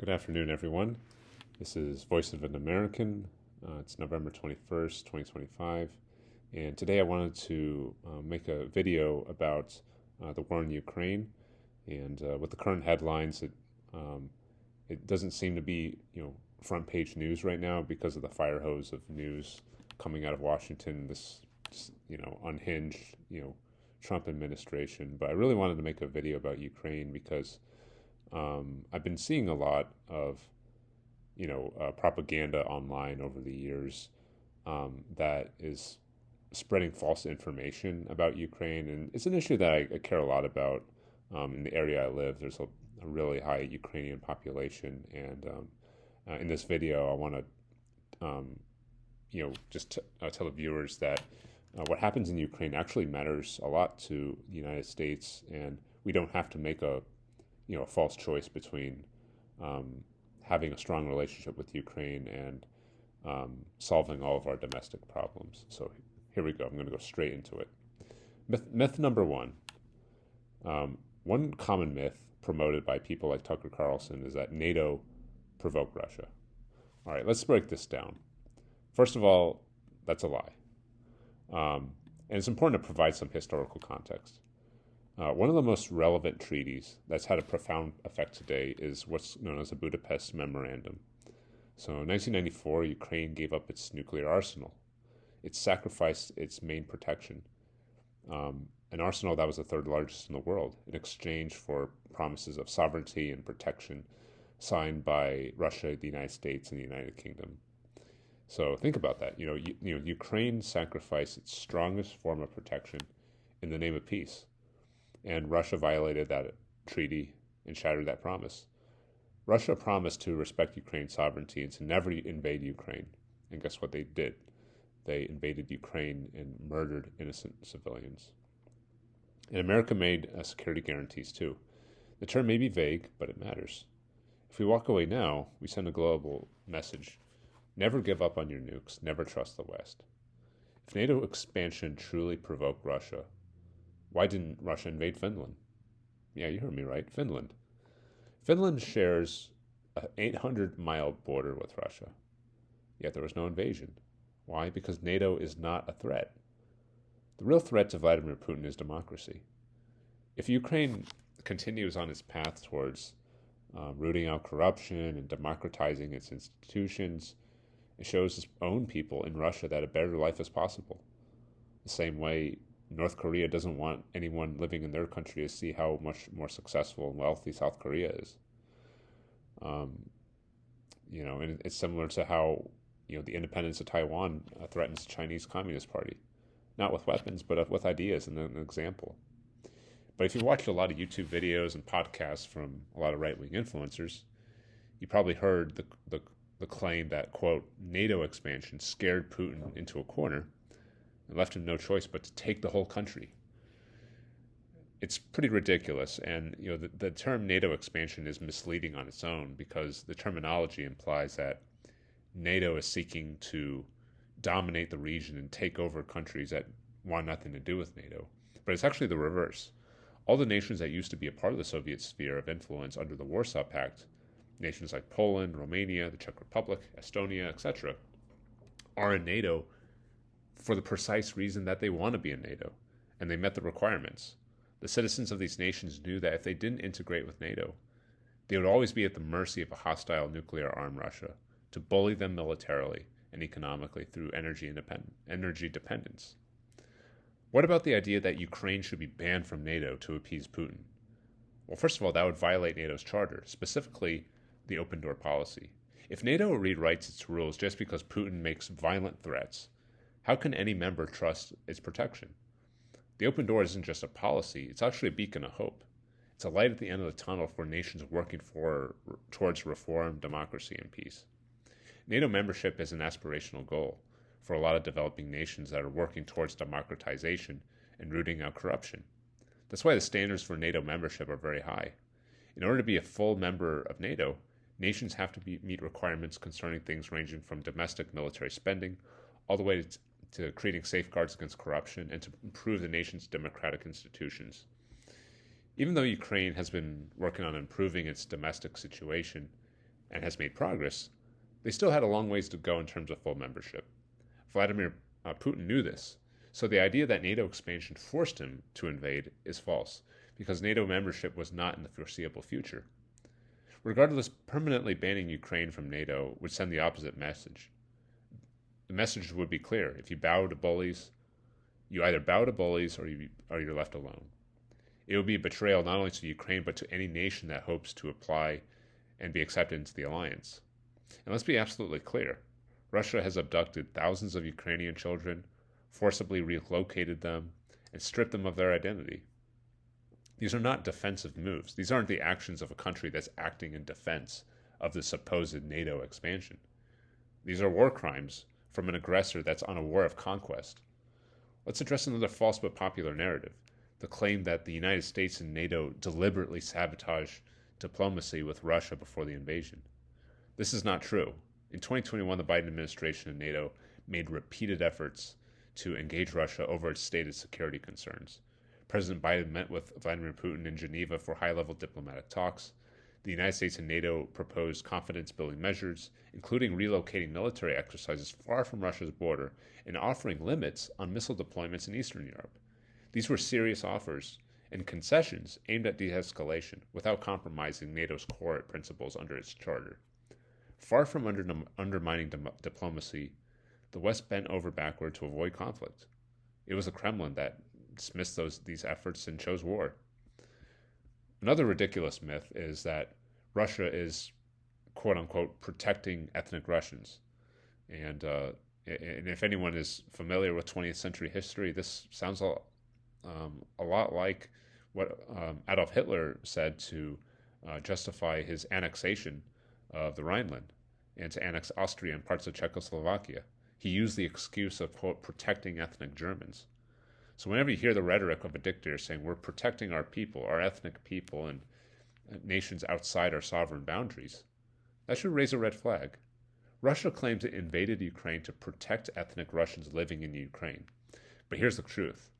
Good afternoon, everyone. This is Voice of an American. It's November 21st, 2025. And today I wanted to make a video about the war in Ukraine. And with the current headlines, it doesn't seem to be, front page news right now because of the fire hose of news coming out of Washington, this, unhinged, Trump administration. But I really wanted to make a video about Ukraine because I've been seeing a lot of, propaganda online over the years that is spreading false information about Ukraine, and it's an issue that I care a lot about. In the area I live, there's a really high Ukrainian population, and in this video, I want to, tell the viewers that what happens in Ukraine actually matters a lot to the United States, and we don't have to make a false choice between having a strong relationship with Ukraine and solving all of our domestic problems. So here we go. I'm going to go straight into it. Myth number one. One common myth promoted by people like Tucker Carlson is that NATO provoked Russia. All right, let's break this down. First of all, that's a lie. And it's important to provide some historical context. One of the most relevant treaties that's had a profound effect today is what's known as the Budapest Memorandum. So in 1994, Ukraine gave up its nuclear arsenal. It sacrificed its main protection, an arsenal that was the third largest in the world, in exchange for promises of sovereignty and protection signed by Russia, the United States, and the United Kingdom. So think about that. Ukraine sacrificed its strongest form of protection in the name of peace. And Russia violated that treaty and shattered that promise. Russia promised to respect Ukraine's sovereignty and to never invade Ukraine. And guess what they did? They invaded Ukraine and murdered innocent civilians. And America made security guarantees too. The term may be vague, but it matters. If we walk away now, we send a global message. Never give up on your nukes. Never trust the West. If NATO expansion truly provoked Russia, why didn't Russia invade Finland? Yeah, you heard me right, Finland. Finland shares an 800-mile border with Russia, yet there was no invasion. Why? Because NATO is not a threat. The real threat to Vladimir Putin is democracy. If Ukraine continues on its path towards rooting out corruption and democratizing its institutions, it shows its own people in Russia that a better life is possible. The same way North Korea doesn't want anyone living in their country to see how much more successful and wealthy South Korea is. And it's similar to how, the independence of Taiwan threatens the Chinese Communist Party. Not with weapons, but with ideas and an example. But if you watched a lot of YouTube videos and podcasts from a lot of right-wing influencers, you probably heard the claim that, quote, NATO expansion scared Putin into a corner and left him no choice but to take the whole country. It's pretty ridiculous, and the term NATO expansion is misleading on its own because the terminology implies that NATO is seeking to dominate the region and take over countries that want nothing to do with NATO. But it's actually the reverse. All the nations that used to be a part of the Soviet sphere of influence under the Warsaw Pact, nations like Poland, Romania, the Czech Republic, Estonia, etc., are in NATO for the precise reason that they want to be in NATO, and they met the requirements. The citizens of these nations knew that if they didn't integrate with NATO, they would always be at the mercy of a hostile nuclear-armed Russia to bully them militarily and economically through energy dependence. What about the idea that Ukraine should be banned from NATO to appease Putin? Well, first of all, that would violate NATO's charter, specifically the open door policy. If NATO rewrites its rules just because Putin makes violent threats, how can any member trust its protection? The open door isn't just a policy, it's actually a beacon of hope. It's a light at the end of the tunnel for nations working towards reform, democracy, and peace. NATO membership is an aspirational goal for a lot of developing nations that are working towards democratization and rooting out corruption. That's why the standards for NATO membership are very high. In order to be a full member of NATO, nations have to meet requirements concerning things ranging from domestic military spending all the way to creating safeguards against corruption and to improve the nation's democratic institutions. Even though Ukraine has been working on improving its domestic situation, and has made progress, they still had a long ways to go in terms of full membership. Vladimir Putin knew this, so the idea that NATO expansion forced him to invade is false, because NATO membership was not in the foreseeable future. Regardless, permanently banning Ukraine from NATO would send the opposite message. The message would be clear. If you bow to bullies, you either bow to bullies or you're left alone. It would be a betrayal not only to Ukraine, but to any nation that hopes to apply and be accepted into the alliance. And let's be absolutely clear. Russia has abducted thousands of Ukrainian children, forcibly relocated them, and stripped them of their identity. These are not defensive moves. These aren't the actions of a country that's acting in defense of the supposed NATO expansion. These are war crimes from an aggressor that's on a war of conquest. Let's address another false but popular narrative, the claim that the United States and NATO deliberately sabotaged diplomacy with Russia before the invasion. This is not true. In 2021, the Biden administration and NATO made repeated efforts to engage Russia over its stated security concerns. President Biden met with Vladimir Putin in Geneva for high-level diplomatic talks. The United States and NATO proposed confidence-building measures, including relocating military exercises far from Russia's border and offering limits on missile deployments in Eastern Europe. These were serious offers and concessions aimed at de-escalation without compromising NATO's core principles under its charter. Far from undermining diplomacy, the West bent over backward to avoid conflict. It was the Kremlin that dismissed these efforts and chose war. Another ridiculous myth is that Russia is, quote-unquote, protecting ethnic Russians. And if anyone is familiar with 20th century history, this sounds a lot like what Adolf Hitler said to justify his annexation of the Rhineland and to annex Austria and parts of Czechoslovakia. He used the excuse of, quote, protecting ethnic Germans. So whenever you hear the rhetoric of a dictator saying we're protecting our people, our ethnic people, and nations outside our sovereign boundaries, that should raise a red flag. Russia claims it invaded Ukraine to protect ethnic Russians living in Ukraine. But here's the truth.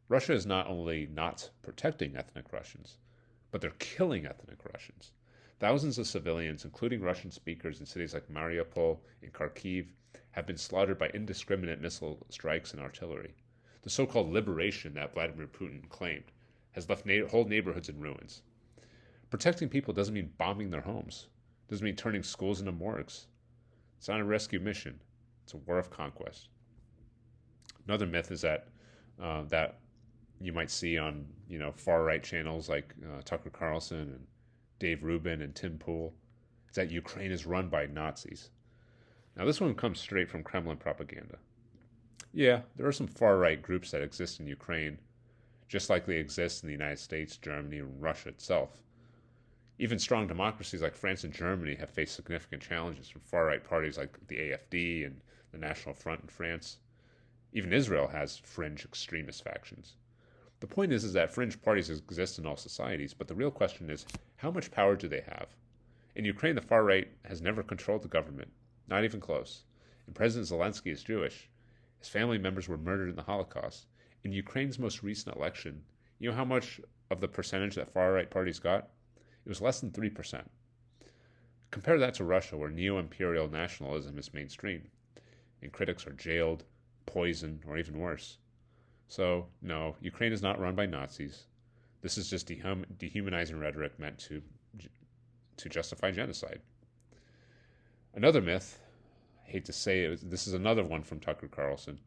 Russia is not only not protecting ethnic Russians, but they're killing ethnic Russians. Thousands of civilians, including Russian speakers in cities like Mariupol and Kharkiv, have been slaughtered by indiscriminate missile strikes and artillery. The so-called liberation that Vladimir Putin claimed has left whole neighborhoods in ruins. Protecting people doesn't mean bombing their homes. It doesn't mean turning schools into morgues. It's not a rescue mission. It's a war of conquest. Another myth is that that you might see on far-right channels like Tucker Carlson and Dave Rubin and Tim Pool, is that Ukraine is run by Nazis. Now this one comes straight from Kremlin propaganda. Yeah, there are some far-right groups that exist in Ukraine, just like they exist in the United States, Germany, and Russia itself. Even strong democracies like France and Germany have faced significant challenges from far-right parties like the AfD and the National Front in France. Even Israel has fringe extremist factions. The point is that fringe parties exist in all societies, but the real question is, how much power do they have? In Ukraine, the far right has never controlled the government, not even close. And President Zelensky is Jewish. His family members were murdered in the Holocaust. In Ukraine's most recent election, you know how much of the percentage that far-right parties got? It was less than 3%. Compare that to Russia, where neo-imperial nationalism is mainstream, and critics are jailed, poisoned, or even worse. So, no, Ukraine is not run by Nazis. This is just dehumanizing rhetoric meant to justify genocide. Another myth, I hate to say it, this is another one from Tucker Carlson,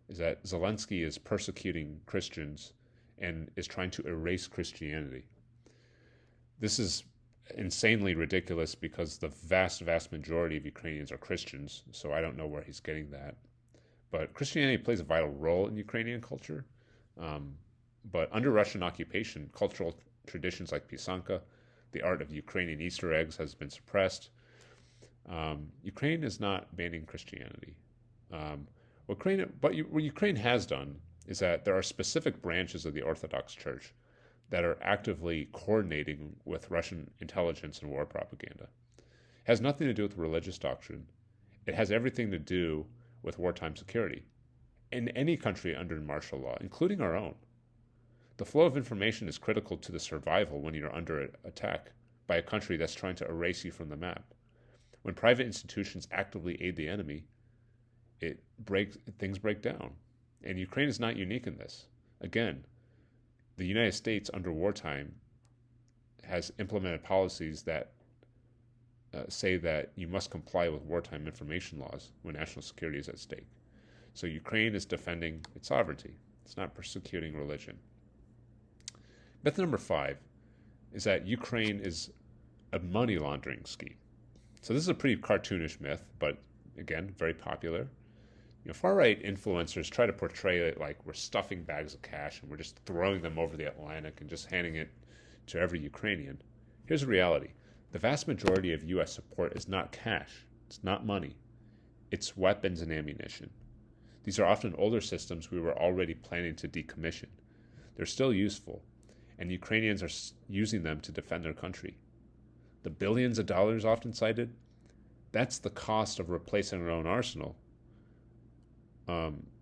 is that Zelensky is persecuting Christians and is trying to erase Christianity. This is insanely ridiculous because the vast majority of Ukrainians are Christians, so I don't know where he's getting that. But Christianity plays a vital role in Ukrainian culture. But under Russian occupation, cultural traditions like pisanka, the art of Ukrainian Easter eggs, has been suppressed. Ukraine is not banning Christianity. What Ukraine has done is that there are specific branches of the Orthodox Church that are actively coordinating with Russian intelligence and war propaganda. It has nothing to do with religious doctrine. It has everything to do with wartime security. In any country under martial law, including our own, the flow of information is critical to the survival when you're under attack by a country that's trying to erase you from the map. When private institutions actively aid the enemy, things break down. And Ukraine is not unique in this. Again, the United States under wartime has implemented policies that say that you must comply with wartime information laws when national security is at stake. So Ukraine is defending its sovereignty. It's not persecuting religion. Myth number 5 is that Ukraine is a money laundering scheme. So this is a pretty cartoonish myth, but again, very popular. Far-right influencers try to portray it like we're stuffing bags of cash and we're just throwing them over the Atlantic and just handing it to every Ukrainian. Here's the reality. The vast majority of U.S. support is not cash. It's not money. It's weapons and ammunition. These are often older systems we were already planning to decommission. They're still useful, and Ukrainians are using them to defend their country. The billions of dollars often cited, that's the cost of replacing our own arsenal,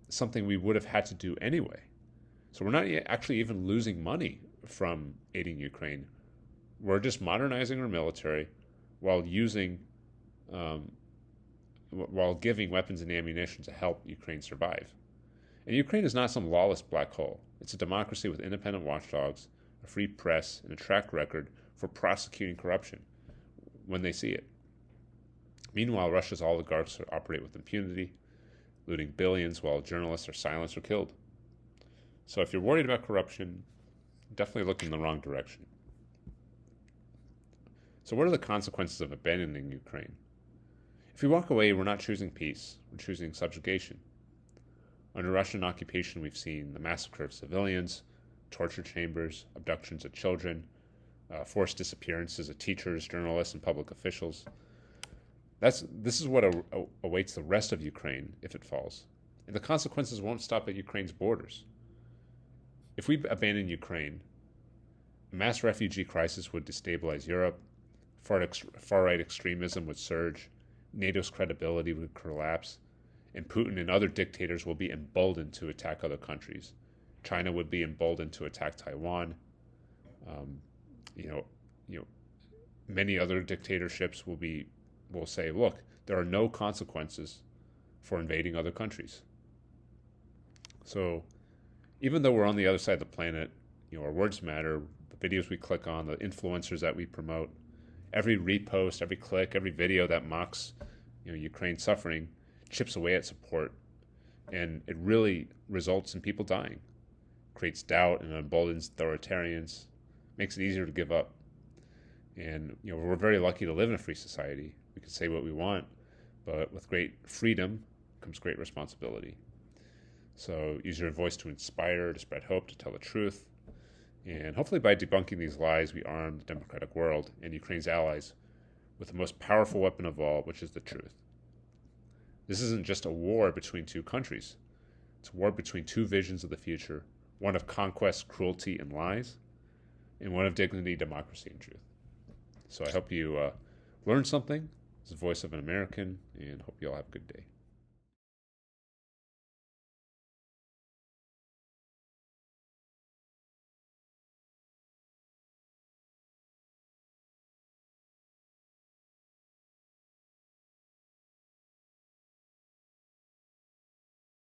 something we would have had to do anyway. So we're not actually even losing money from aiding Ukraine. We're just modernizing our military while giving weapons and ammunition to help Ukraine survive. And Ukraine is not some lawless black hole. It's a democracy with independent watchdogs, a free press, and a track record for prosecuting corruption when they see it. Meanwhile, Russia's oligarchs operate with impunity, looting billions while journalists are silenced or killed. So if you're worried about corruption, definitely look in the wrong direction. So what are the consequences of abandoning Ukraine? If we walk away, we're not choosing peace, we're choosing subjugation. Under Russian occupation, we've seen the massacre of civilians, torture chambers, abductions of children, forced disappearances of teachers, journalists, and public officials. This is what awaits the rest of Ukraine if it falls. And the consequences won't stop at Ukraine's borders. If we abandon Ukraine, a mass refugee crisis would destabilize Europe, far-right extremism would surge, NATO's credibility would collapse, and Putin and other dictators will be emboldened to attack other countries. China would be emboldened to attack Taiwan. Many other dictatorships will say, look, there are no consequences for invading other countries. So even though we're on the other side of the planet, our words matter, the videos we click on, the influencers that we promote, every repost, every click, every video that mocks Ukraine's suffering chips away at support, and it really results in people dying. Creates doubt and emboldens authoritarians, makes it easier to give up. And we're very lucky to live in a free society. We can say what we want, but with great freedom comes great responsibility. So use your voice to inspire, to spread hope, to tell the truth. And hopefully by debunking these lies, we arm the democratic world and Ukraine's allies with the most powerful weapon of all, which is the truth. This isn't just a war between two countries. It's a war between two visions of the future, one of conquest, cruelty, and lies, and one of dignity, democracy, and truth. So I hope you learned something as the voice of an American, and hope you all have a good day.